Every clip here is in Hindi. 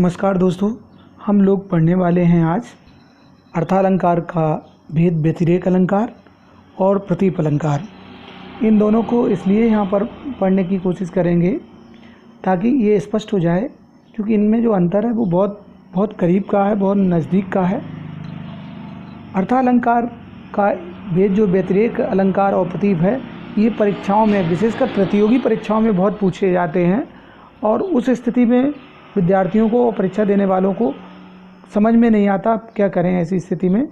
नमस्कार दोस्तों, हम लोग पढ़ने वाले हैं आज अर्थालंकार का भेद व्यतिरेक अलंकार और प्रतीप अलंकार। इन दोनों को इसलिए यहाँ पर पढ़ने की कोशिश करेंगे ताकि ये स्पष्ट हो जाए, क्योंकि इनमें जो अंतर है वो बहुत करीब का है, बहुत नज़दीक का है। अर्थालंकार का भेद जो व्यतिरेक अलंकार और प्रतीप है, ये परीक्षाओं में, विशेषकर प्रतियोगी परीक्षाओं में बहुत पूछे जाते हैं और उस स्थिति में विद्यार्थियों को और परीक्षा देने वालों को समझ में नहीं आता क्या करें ऐसी स्थिति में।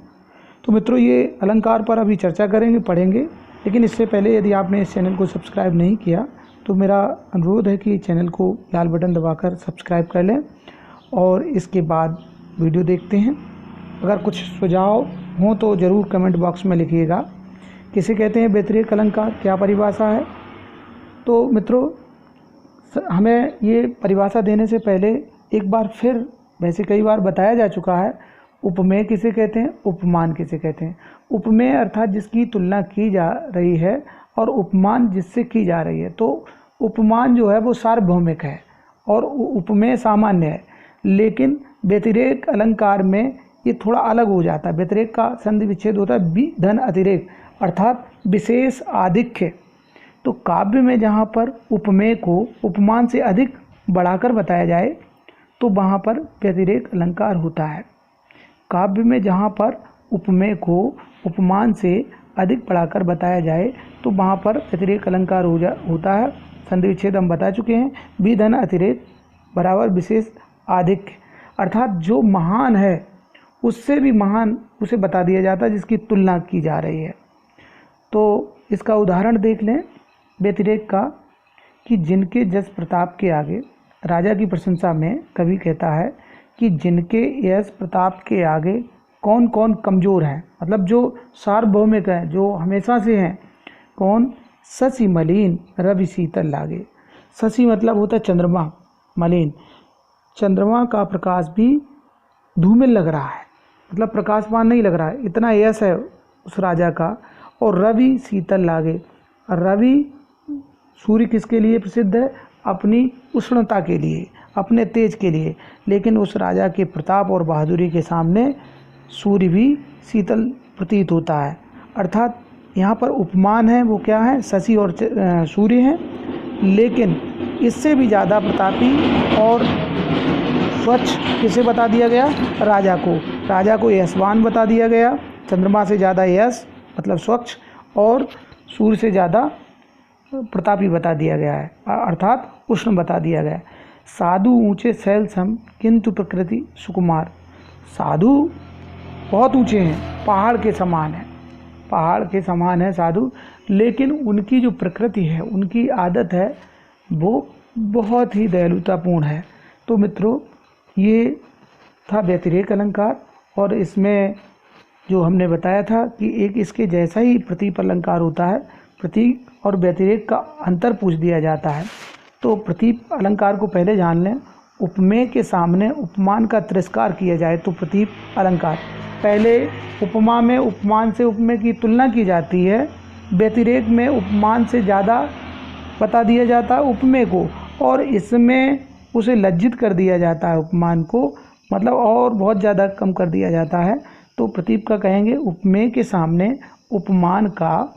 तो मित्रों, ये अलंकार पर अभी चर्चा करेंगे, पढ़ेंगे, लेकिन इससे पहले यदि आपने इस चैनल को सब्सक्राइब नहीं किया तो मेरा अनुरोध है कि चैनल को लाल बटन दबाकर सब्सक्राइब कर लें और इसके बाद वीडियो देखते हैं। अगर कुछ सुझाव हों तो ज़रूर कमेंट बॉक्स में लिखिएगा। किसे कहते हैं व्यतिरेक अलंकार, क्या परिभाषा है? तो मित्रों, हमें ये परिभाषा देने से पहले एक बार फिर, वैसे कई बार बताया जा चुका है, उपमेय किसे कहते हैं, उपमान किसे कहते हैं। उपमेय अर्थात जिसकी तुलना की जा रही है और उपमान जिससे की जा रही है। तो उपमान जो है वो सार्वभौमिक है और उपमेय सामान्य है, लेकिन व्यतिरेक अलंकार में ये थोड़ा अलग हो जाता है। व्यतिरेक का संधि विच्छेद होता है बी धन अतिरेक, अर्थात विशेष आधिक्य। तो काव्य में जहाँ पर उपमेय को उपमान से अधिक बढ़ाकर बताया जाए तो वहाँ पर व्यतिरेक अलंकार होता है। काव्य में जहाँ पर उपमेय को उपमान से अधिक बढ़ाकर बताया जाए तो वहाँ पर व्यतिरेक अलंकार होता है। संधि विच्छेद हम बता चुके हैं, बी धन अतिरेक बराबर विशेष आधिक्य, अर्थात जो महान है उससे भी महान उसे बता दिया जाता है जिसकी तुलना की जा रही है। तो इसका उदाहरण देख लें व्यतिरेक का, कि जिनके यश प्रताप के आगे, राजा की प्रशंसा में कवि कहता है कि जिनके यश प्रताप के आगे कौन कौन कमज़ोर हैं, मतलब जो सार्वभौमिक हैं, जो हमेशा से हैं। कौन? शशि मलिन रवि शीतल लागे। शशि मतलब होता है चंद्रमा, मलिन, चंद्रमा का प्रकाश भी धूमिल लग रहा है, मतलब प्रकाशमान नहीं लग रहा है, इतना यश है उस राजा का। और रवि शीतल लागे, रवि सूर्य किसके लिए प्रसिद्ध है? अपनी उष्णता के लिए, अपने तेज के लिए, लेकिन उस राजा के प्रताप और बहादुरी के सामने सूर्य भी शीतल प्रतीत होता है। अर्थात यहाँ पर उपमान है, वो क्या है? शशि और सूर्य हैं, लेकिन इससे भी ज़्यादा प्रतापी और स्वच्छ किसे बता दिया गया? राजा को। राजा को यशवान बता दिया गया, चंद्रमा से ज़्यादा यश मतलब स्वच्छ, और सूर्य से ज़्यादा प्रतापी बता दिया गया है, अर्थात उष्ण बता दिया गया है। साधु ऊंचे शैल सम किंतु प्रकृति सुकुमार। साधु बहुत ऊंचे हैं, पहाड़ के समान है, पहाड़ के समान है साधु, लेकिन उनकी जो प्रकृति है, उनकी आदत है, वो बहुत ही दयालुतापूर्ण है। तो मित्रों, ये था व्यतिरेक अलंकार, और इसमें जो हमने बताया था कि एक इसके जैसा ही प्रतीप अलंकार होता है। प्रतीक और व्यतिरेक का अंतर पूछ दिया जाता है। तो प्रतीप अलंकार को पहले जान लें। उपमेय के सामने उपमान का तिरस्कार किया जाए तो प्रतीप अलंकार। पहले उपमा में उपमान से उपमेय की तुलना की जाती है, व्यतिरेक में उपमान से ज़्यादा बता दिया जाता है उपमेय को, और इसमें उसे लज्जित कर दिया जाता है उपमान को, मतलब और बहुत ज़्यादा कम कर दिया जाता है। तो प्रतीप का कहेंगे उपमेय के सामने उपमान का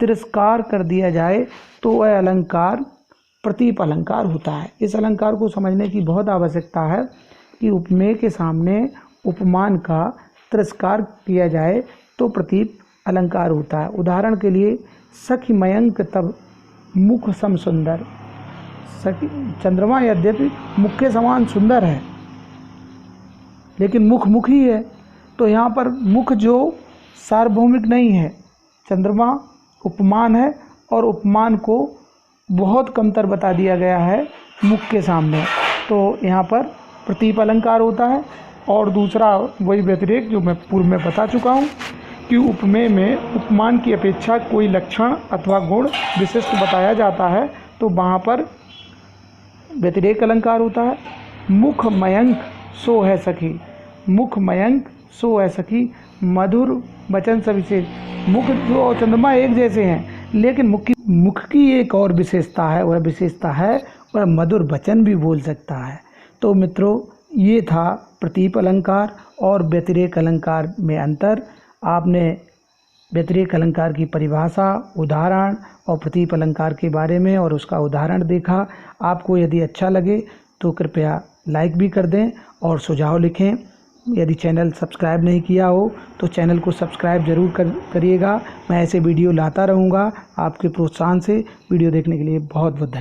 तिरस्कार कर दिया जाए तो वह अलंकार प्रतीप अलंकार होता है। इस अलंकार को समझने की बहुत आवश्यकता है कि उपमेय के सामने उपमान का तिरस्कार किया जाए तो प्रतीप अलंकार होता है। उदाहरण के लिए, सखी मयंक तब मुख सम सुंदर। सखी, चंद्रमा यद्यपि मुख के समान सुंदर है, लेकिन मुख ही है। तो यहाँ पर मुख जो सार्वभौमिक नहीं है, चंद्रमा उपमान है, और उपमान को बहुत कमतर बता दिया गया है मुख के सामने। तो यहाँ पर प्रतीप अलंकार होता है। और दूसरा वही व्यतिरेक जो मैं पूर्व में बता चुका हूँ कि उपमेय में उपमान की अपेक्षा कोई लक्षण अथवा गुण विशिष्ट बताया जाता है तो वहाँ पर व्यतिरेक अलंकार होता है। मुख मयंक सो है सखी, मुख मयंक सो है सखी, मधुर वचन सविशेष। मुख जो और चंद्रमा एक जैसे हैं, लेकिन मुख की एक और विशेषता है, वह विशेषता है वह मधुर वचन भी बोल सकता है। तो मित्रों, ये था प्रतीप अलंकार और व्यतिरेक अलंकार में अंतर। आपने व्यतिरेक अलंकार की परिभाषा, उदाहरण और प्रतीप अलंकार के बारे में और उसका उदाहरण देखा। आपको यदि अच्छा लगे तो कृपया लाइक भी कर दें और सुझाव लिखें। यदि चैनल सब्सक्राइब नहीं किया हो तो चैनल को सब्सक्राइब ज़रूर करिएगा। मैं ऐसे वीडियो लाता रहूँगा। आपके प्रोत्साहन से वीडियो देखने के लिए बहुत बहुत धन्यवाद।